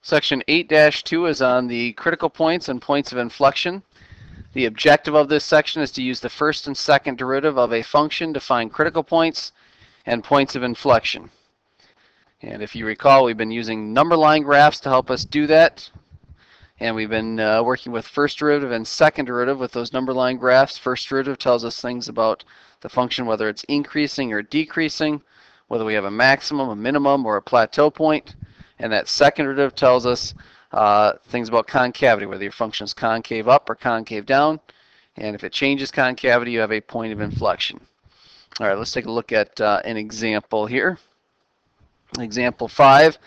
Section 8-2 is on the critical points and points of inflection. The objective of this section is to use the first and second derivative of a function to find critical points and points of inflection. And if you recall, we've been using number line graphs to help us do that. And we've been working with first derivative and second derivative with those number line graphs. First derivative tells us things about the function, whether it's increasing or decreasing, whether we have a maximum, a minimum, or a plateau point. And that second derivative tells us things about concavity, whether your function is concave up or concave down. And if it changes concavity, you have a point of inflection. All right, let's take a look at an example here. Example 5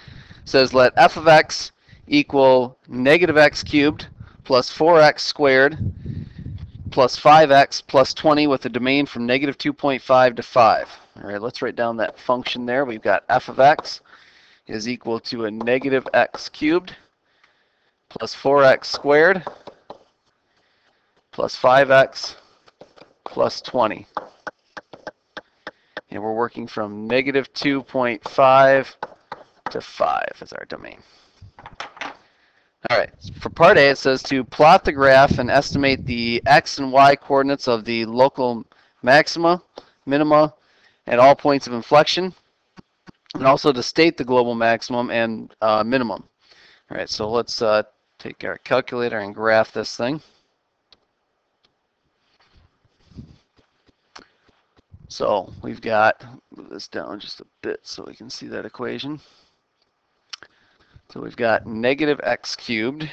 says let f of x equal negative x cubed plus 4x squared plus 5x plus 20 with a domain from negative 2.5 to 5. All right, let's write down that function there. We've got f of x is equal to a negative x cubed plus 4x squared plus 5x plus 20. And we're working from negative 2.5 to 5 as our domain. All right, for part A, it says to plot the graph and estimate the x and y coordinates of the local maxima, minima, and all points of inflection, and also to state the global maximum and minimum. All right, so let's take our calculator and graph this thing. So we've got, move this down just a bit so we can see that equation. So we've got negative x cubed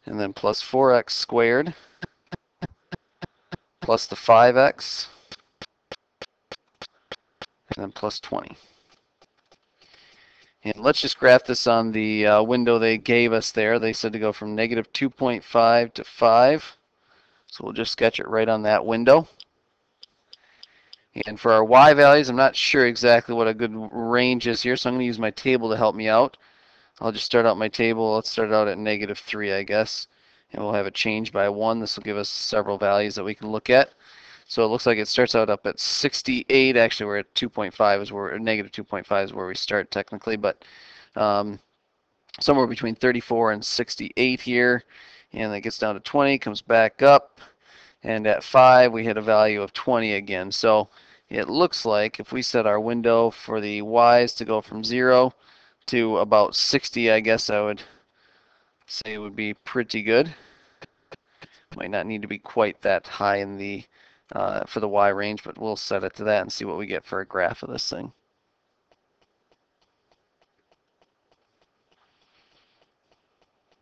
and then plus 4x squared plus the 5x and then plus 20. And let's just graph this on the window they gave us there. They said to go from negative 2.5 to 5. So we'll just sketch it right on that window. And for our y values, I'm not sure exactly what a good range is here, so I'm going to use my table to help me out. I'll just start out my table. Let's start out at negative 3, I guess. And we'll have it change by 1. This will give us several values that we can look at. So it looks like it starts out up at 68. Actually, we're at 2.5 is where, or negative 2.5 is where we start technically, but somewhere between 34 and 68 here. And that gets down to 20, comes back up. And at 5, we hit a value of 20 again. So it looks like if we set our window for the y's to go from 0 to about 60, I guess I would say it would be pretty good. Might not need to be quite that high in the for the y range, but we'll set it to that and see what we get for a graph of this thing.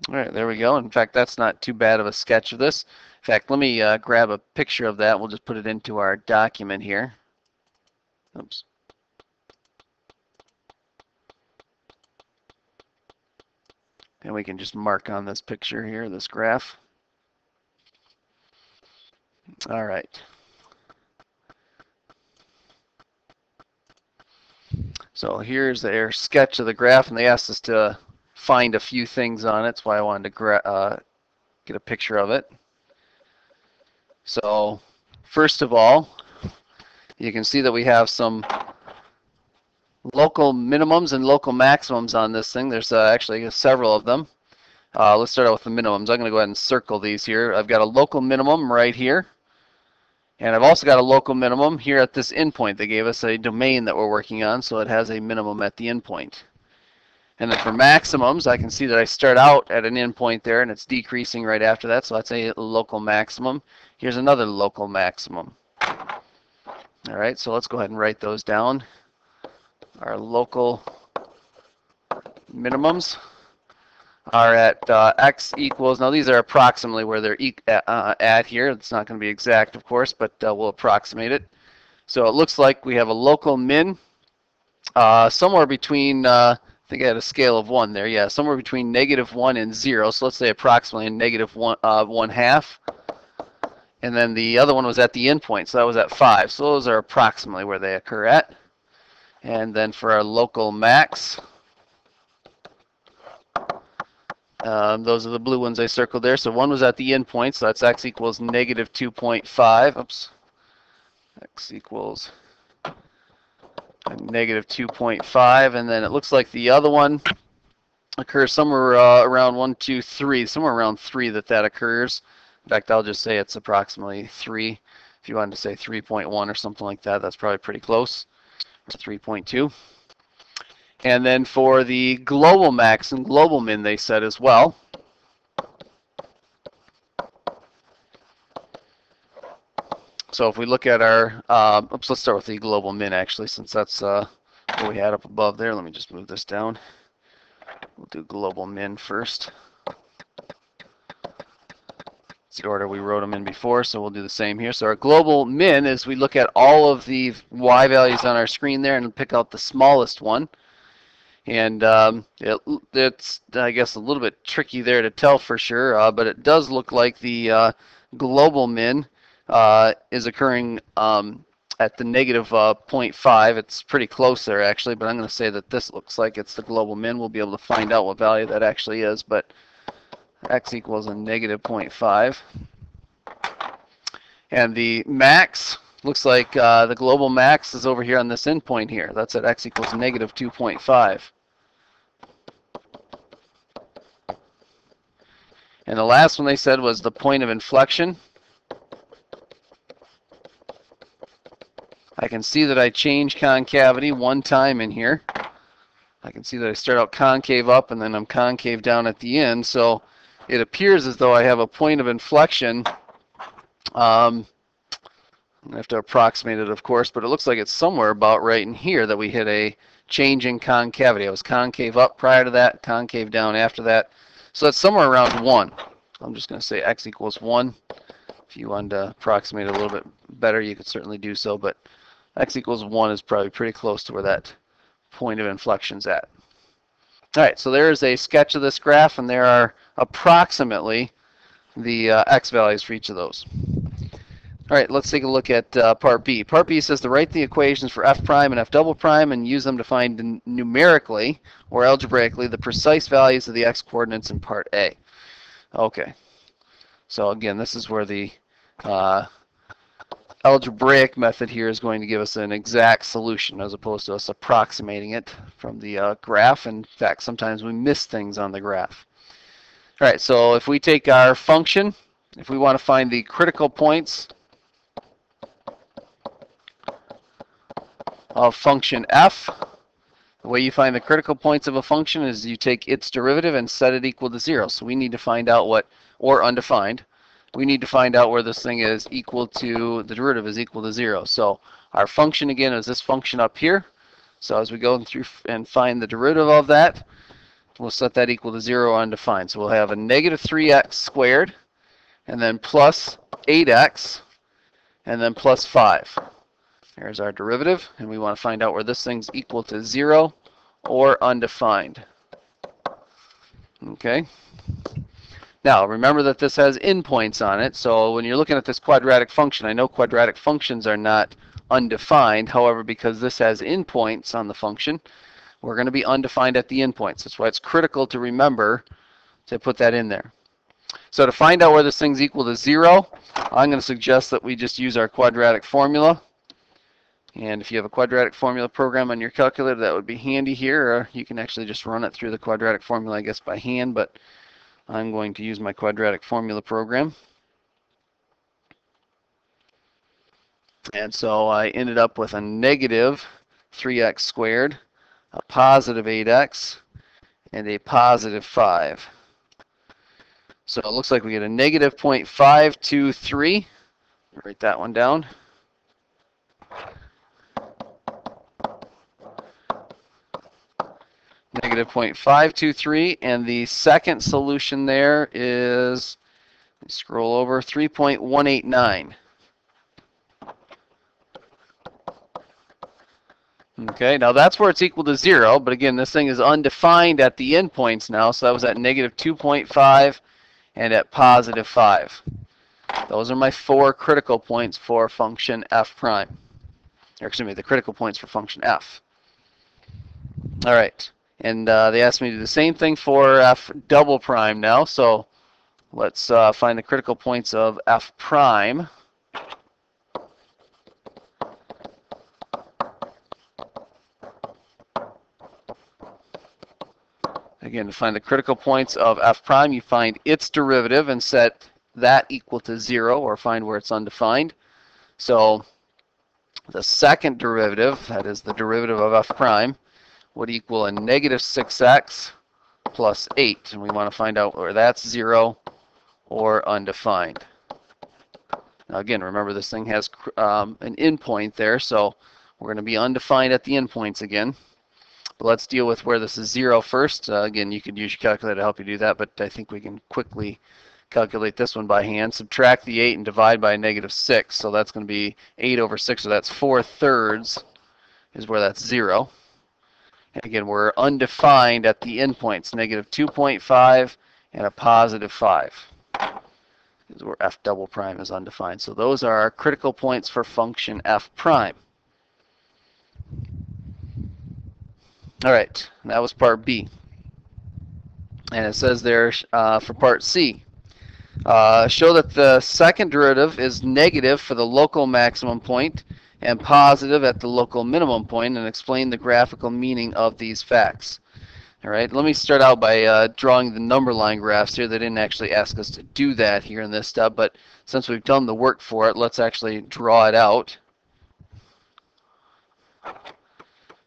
All right, there we go. In fact, that's not too bad of a sketch of this. In fact, let me grab a picture of that. We'll just put it into our document here. Oops. And we can just mark on this picture here, this graph. All right. So here's their sketch of the graph, and they asked us to find a few things on it. That's why I wanted to get a picture of it. So first of all, you can see that we have some local minimums and local maximums on this thing. There's actually several of them. Let's start out with the minimums. I'm going to go ahead and circle these here. I've got a local minimum right here. And I've also got a local minimum here at this endpoint. They gave us a domain that we're working on, so it has a minimum at the endpoint. And then for maximums, I can see that I start out at an endpoint there, and it's decreasing right after that, so that's a local maximum. Here's another local maximum. All right, so let's go ahead and write those down. Our local minimums are at x equals, now these are approximately where they're at here. It's not going to be exact, of course, but we'll approximate it. So it looks like we have a local min somewhere between, I think I had a scale of 1 there, yeah, somewhere between -1 and 0. So let's say approximately a -1/2. And then the other one was at the endpoint, so that was at 5. So those are approximately where they occur at. And then for our local max, those are the blue ones I circled there. So one was at the endpoint, so that's x equals -2.5. Oops. X equals negative 2.5, and then it looks like the other one occurs somewhere around 1, 2, 3, somewhere around 3 that occurs. In fact, I'll just say it's approximately 3. If you wanted to say 3.1 or something like that, that's probably pretty close. 3.2. And then for the global max and global min, they said as well. So if we look at our, let's start with the global min actually, since that's what we had up above there. Let me just move this down. We'll do global min first. It's the order we wrote them in before, so we'll do the same here. So our global min is we look at all of the y values on our screen there and pick out the smallest one. And it's, I guess, a little bit tricky there to tell for sure, but it does look like the global min is occurring at the negative 0.5. It's pretty close there, actually, but I'm going to say that this looks like it's the global min. We'll be able to find out what value that actually is, but x equals a negative 0.5. And the max looks like the global max is over here on this endpoint here. That's at x equals negative 2.5. And the last one they said was the point of inflection. I can see that I change concavity one time in here. I can see that I start out concave up and then I'm concave down at the end. So it appears as though I have a point of inflection. I have to approximate it, of course, but it looks like it's somewhere about right in here that we hit a change in concavity. I was concave up prior to that, concave down after that. So that's somewhere around 1. I'm just going to say x equals 1. If you wanted to approximate it a little bit better, you could certainly do so, but x equals 1 is probably pretty close to where that point of inflection is at. All right, so there is a sketch of this graph, and there are approximately the x values for each of those. All right, let's take a look at part B. Part B says to write the equations for f prime and f double prime and use them to find numerically or algebraically the precise values of the x coordinates in part A. Okay, so again, this is where the algebraic method here is going to give us an exact solution as opposed to us approximating it from the graph. In fact, sometimes we miss things on the graph. All right, so if we take our function, if we want to find the critical points of function f, the way you find the critical points of a function is you take its derivative and set it equal to 0. So we need to find out what, or undefined, we need to find out where this thing is equal to, the derivative is equal to 0. So our function again is this function up here. So as we go through and find the derivative of that, we'll set that equal to 0 undefined. So we'll have a negative 3x squared, and then plus 8x, and then plus 5. There's our derivative, and we want to find out where this thing's equal to 0 or undefined. Okay. Now, remember that this has endpoints on it, so when you're looking at this quadratic function, I know quadratic functions are not undefined. However, because this has endpoints on the function, we're going to be undefined at the endpoints. That's why it's critical to remember to put that in there. So to find out where this thing's equal to 0, I'm going to suggest that we just use our quadratic formula. And if you have a quadratic formula program on your calculator, that would be handy here. Or you can actually just run it through the quadratic formula, I guess, by hand. But I'm going to use my quadratic formula program. And so I ended up with a negative 3x squared, a positive 8x, and a positive 5. So it looks like we get a negative 0.523. Write that one down. Negative 0.523, and the second solution there is, let me scroll over, 3.189. Okay, now that's where it's equal to 0, but again, this thing is undefined at the endpoints now, so that was at negative 2.5 and at positive 5. Those are my 4 critical points for function f prime. Or excuse me, the critical points for function f. All right. And they asked me to do the same thing for f double prime now. So let's find the critical points of f prime. Again, to find the critical points of f prime, you find its derivative and set that equal to 0, or find where it's undefined. So the second derivative, that is the derivative of f prime, would equal a negative 6x plus 8. And we want to find out where that's 0 or undefined. Now again, remember this thing has an endpoint there, so we're going to be undefined at the endpoints again. But let's deal with where this is 0 first. Again, you could use your calculator to help you do that, but I think we can quickly calculate this one by hand. Subtract the 8 and divide by negative 6. So that's going to be 8 over 6, so that's 4/3 is where that's 0. And again, we're undefined at the endpoints, negative 2.5 and a positive 5. This is where f double prime is undefined. So those are our critical points for function f prime. All right, that was part B. And it says there for part C, show that the second derivative is negative for the local maximum point and positive at the local minimum point, and explain the graphical meaning of these facts. All right, let me start out by drawing the number line graphs here. They didn't actually ask us to do that here in this step, but since we've done the work for it, let's actually draw it out.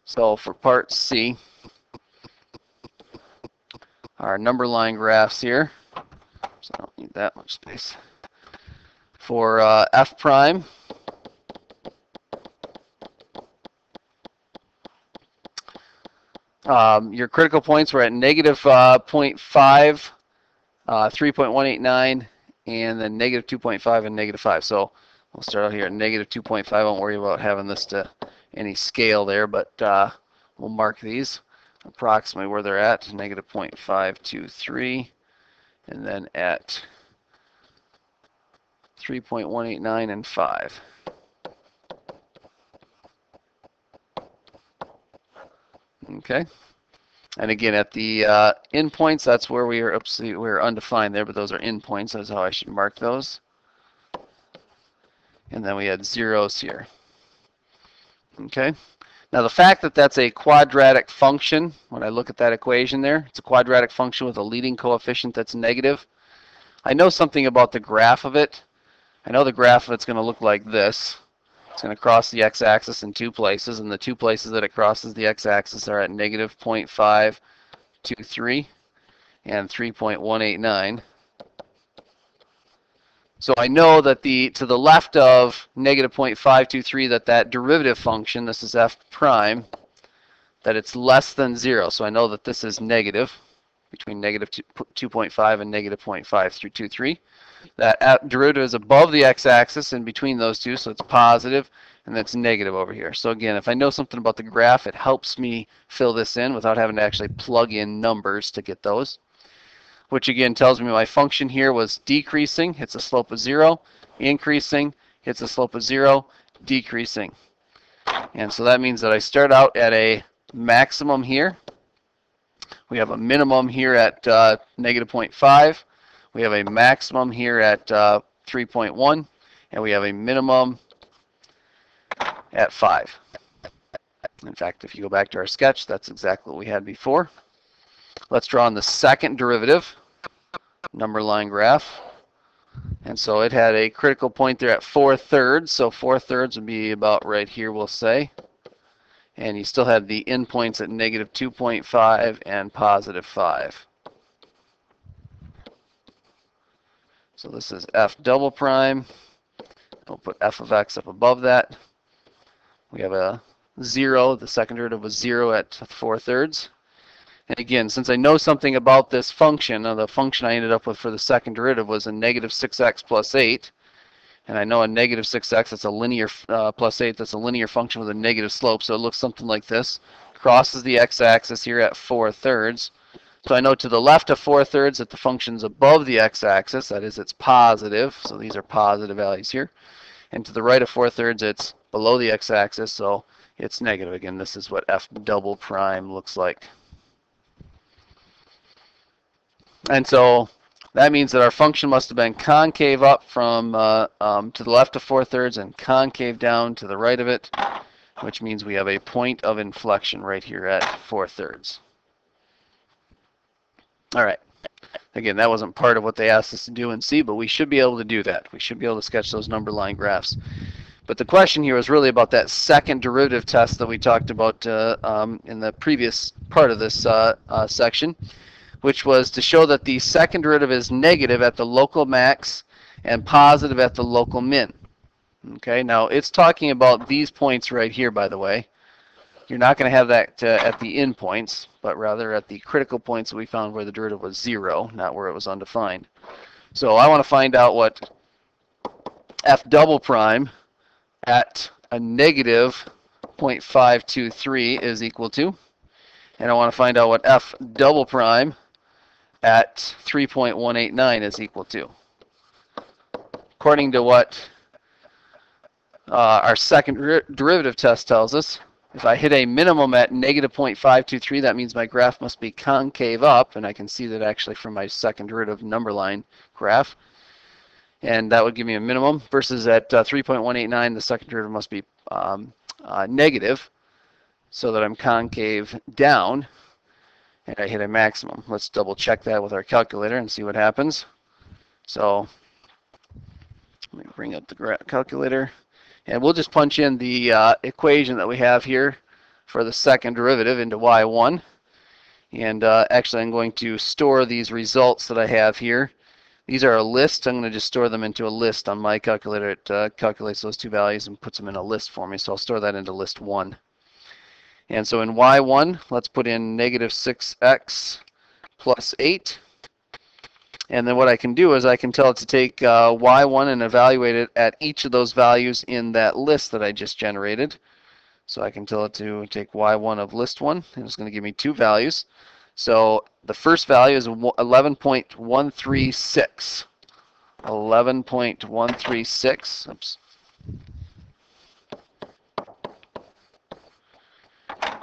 So for part C, our number line graphs here, so I don't need that much space. For f prime, your critical points were at negative 0.5, 3.189, and then negative 2.5 and negative 5. So we'll start out here at negative 2.5. I won't worry about having this to any scale there, but we'll mark these approximately where they're at, negative 0.523, and then at 3.189 and 5. Okay, and again at the endpoints, that's where we're undefined there, but those are endpoints. That's how I should mark those. And then we had zeros here. Okay, now the fact that that's a quadratic function, when I look at that equation there, it's a quadratic function with a leading coefficient that's negative. I know something about the graph of it. I know the graph of it's going to look like this. It's going to cross the x-axis in two places, and the two places that it crosses the x-axis are at negative 0.523 and 3.189. So I know that to the left of negative 0.523, that derivative function, this is f prime, that it's less than 0. So I know that this is negative, between negative 2.5 and negative 0.523. That derivative is above the x-axis and between those two, so it's positive, and that's negative over here. So again, if I know something about the graph, it helps me fill this in without having to actually plug in numbers to get those, which again tells me my function here was decreasing, hits a slope of 0, increasing, hits a slope of 0, decreasing. And so that means that I start out at a maximum here. We have a minimum here at negative 0.5. We have a maximum here at 3.1, and we have a minimum at 5. In fact, if you go back to our sketch, that's exactly what we had before. Let's draw on the second derivative, number line graph. And so it had a critical point there at 4/3, so 4/3 would be about right here, we'll say. And you still had the endpoints at negative 2.5 and positive 5. So this is f double prime. We'll put f of x up above that. We have a 0. The second derivative was 0 at 4/3. And again, since I know something about this function, the function I ended up with for the second derivative was a negative 6x plus 8. And I know a negative 6x, that's a linear, plus 8, that's a linear function with a negative slope. So it looks something like this. Crosses the x-axis here at 4/3. So I know to the left of 4/3 that the function's above the x-axis, that is, it's positive. So these are positive values here. And to the right of 4/3, it's below the x-axis, so it's negative. Again, this is what f double prime looks like. And so that means that our function must have been concave up from to the left of 4/3 and concave down to the right of it, which means we have a point of inflection right here at 4/3. All right. Again, that wasn't part of what they asked us to do in C, but we should be able to do that. We should be able to sketch those number line graphs. But the question here was really about that second derivative test that we talked about in the previous part of this section, which was to show that the second derivative is negative at the local max and positive at the local min. Okay, now it's talking about these points right here, by the way. You're not going to have that at the end points, but rather at the critical points that we found where the derivative was 0, not where it was undefined. So I want to find out what f double prime at a negative 0.523 is equal to. And I want to find out what f double prime at 3.189 is equal to. According to what our second derivative test tells us, if I hit a minimum at negative 0.523, that means my graph must be concave up, and I can see that actually from my second derivative number line graph. And that would give me a minimum, versus at 3.189, the second derivative must be negative, so that I'm concave down, and I hit a maximum. Let's double check that with our calculator and see what happens. So let me bring up the calculator. And we'll just punch in the equation that we have here for the second derivative into y1. And actually, I'm going to store these results that I have here. These are a list. I'm going to just store them into a list on my calculator. It calculates those two values and puts them in a list for me. So I'll store that into list 1. And so in y1, let's put in negative 6x plus 8. And then what I can do is I can tell it to take y1 and evaluate it at each of those values in that list that I just generated. So I can tell it to take y1 of list 1, and it's going to give me two values. So the first value is 11.136. 11.136. Oops.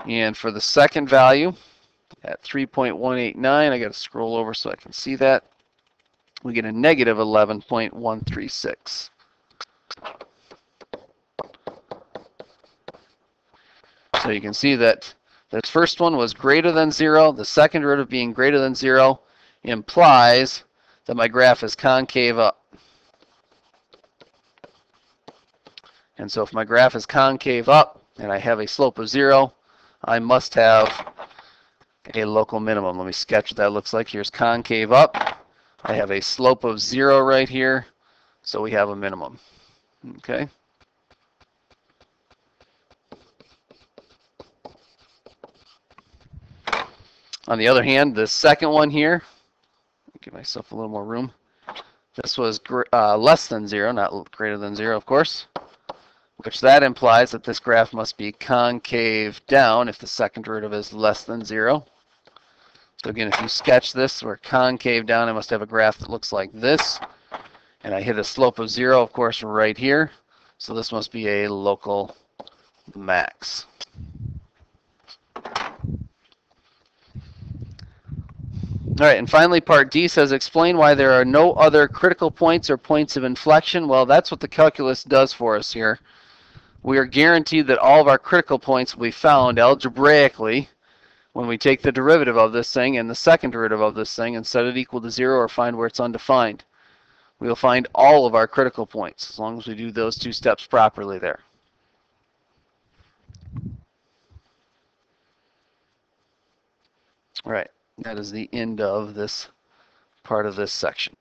And for the second value, at 3.189, I got to scroll over so I can see that. We get a negative 11.136. So you can see that this first one was greater than 0. The second derivative being greater than 0 implies that my graph is concave up. And so if my graph is concave up and I have a slope of 0, I must have a local minimum. Let me sketch what that looks like. Here's concave up. I have a slope of 0 right here, so we have a minimum. Okay. On the other hand, the second one here, give myself a little more room. This was less than 0, not greater than 0, of course, which that implies that this graph must be concave down if the second derivative is less than 0. So again, if you sketch this, we're concave down. I must have a graph that looks like this. And I hit a slope of 0, of course, right here. So this must be a local max. All right, and finally, part D says, explain why there are no other critical points or points of inflection. Well, that's what the calculus does for us here. We are guaranteed that all of our critical points will be found algebraically when we take the derivative of this thing and the second derivative of this thing and set it equal to 0 or find where it's undefined. We will find all of our critical points as long as we do those two steps properly there. All right, that is the end of this part of this section.